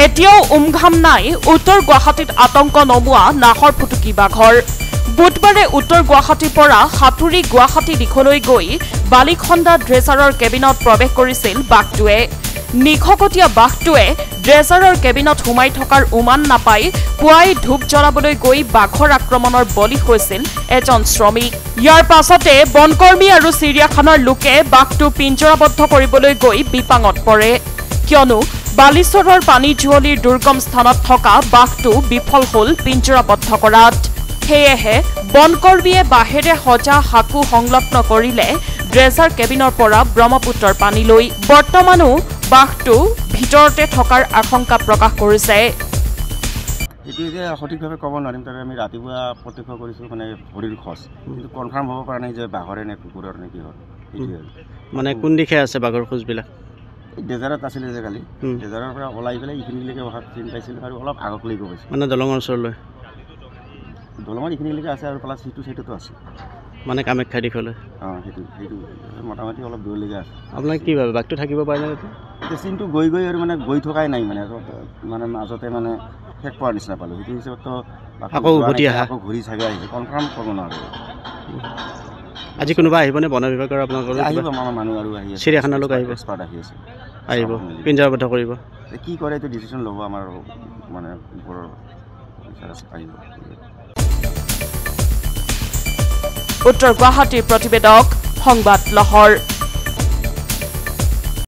এতিয়াও উমঘাম নাই উত্তৰ গুৱাহাটীত আতংক নমোৱা নাহৰ ফুটুকী বাঘৰ বুধবাৰে উত্তৰ গুৱাহাটীৰ পৰা সাতুৰি গুৱাহাটী দিশলৈ গৈ বালিখণ্ডা ড্ৰেচাৰৰ কেবিনত প্ৰৱেশ কৰিছিল বাঘটোৱে নিখকটীয়া বাঘটোৱে ড্ৰেচাৰৰ কেবিনত সোমাই থকাৰ উমান নাপাই পুৱাই ধূপ জ্বলাবলৈ গৈ বাঘৰ আক্ৰমণৰ বলি হৈছিল এজন শ্ৰমিক ইয়াৰ পাছতে বনকৰ্মী আৰু চিৰিয়াখানাৰ লোকে বাঘটো পিঞ্জৰাবদ্ধ কৰিবলৈ গৈ বিপাঙত পৰে কিয়নো বালিচৰৰ পানী জুৱলিৰ দুৰ্গম স্থানত থকা বাঘটো বিফল হ'ল পিঞ্জৰাবদ্ধ কৰাত সেয়েহে বনকৰ্মীয়ে বাহেৰে সজা হাকু সংলগ্ন কৰিলে ড্ৰেচাৰ কেবিনৰ পৰা ব্ৰহ্মপুত্ৰৰ পানীলৈ বৰ্তমানো বাঘটো ভিতৰতে থকাৰ আশংকা প্ৰকাশ কৰিছে এটি যে সঠিকভাৱে ক'ব নোৱাৰিম তাৰে আমি ৰাতিপুৱা প্ৰত্যক্ষ কৰিছোঁ মানে ভৰিৰ খোজ কিন্তু কনফাৰ্ম হ'ব পৰা নাই যে বাঘৰে নে কুকুৰৰ নে কি হয় মানে কোন দিশে আছে বাঘৰ খোজবিলাক ডেজাৰত আছিলে যে কালি ডেজাৰৰ পৰা ওলাই পেলাই এইখিনিলৈকে অহাত চিন পাইছিলোঁ আৰু অলপ আগলৈ গৈ পাইছোঁ মানে দলঙৰ ওচৰলৈ দলঙৰ এইখিনিলৈকে আছে আৰু প্লাছ সিটো চাইডতো আছে মানে কামাখ্যা দিশলৈ সেইটো মোটামুটি অলপ দূৰলৈকে আছে আপোনাক কি ভাবে বাঘটো থাকিব পাৰে এতিয়া চিনটো গৈ গৈ আৰু মানে গৈ থকাই নাই মানে মানে মাজতে মানে শেষ পোৱাৰ নিচিনা পালোঁ সেইটো হিচাপতো আকৌ উভতি আহা আকৌ ঘূৰি চাগে আহিছে কনফাৰ্ম ক'ব নোৱাৰোঁ আজি কোনোবা আহিবনে বন বিভাগৰ আপোনালোকৰ আহিব আমাৰ মানুহ আৰু আহি আছে চিৰিয়াখানালৈ আহিব এক্সপাৰ্ট আহি আছে আহিব পিঞ্জৰাবদ্ধ কৰিব কি কৰে এইটো ডিচিশ্যন ল'ব আমাৰ মানে ওপৰৰ আহিব উত্তৰ গুৱাহাটীৰ প্ৰতিবেদক সংবাদ লহৰ।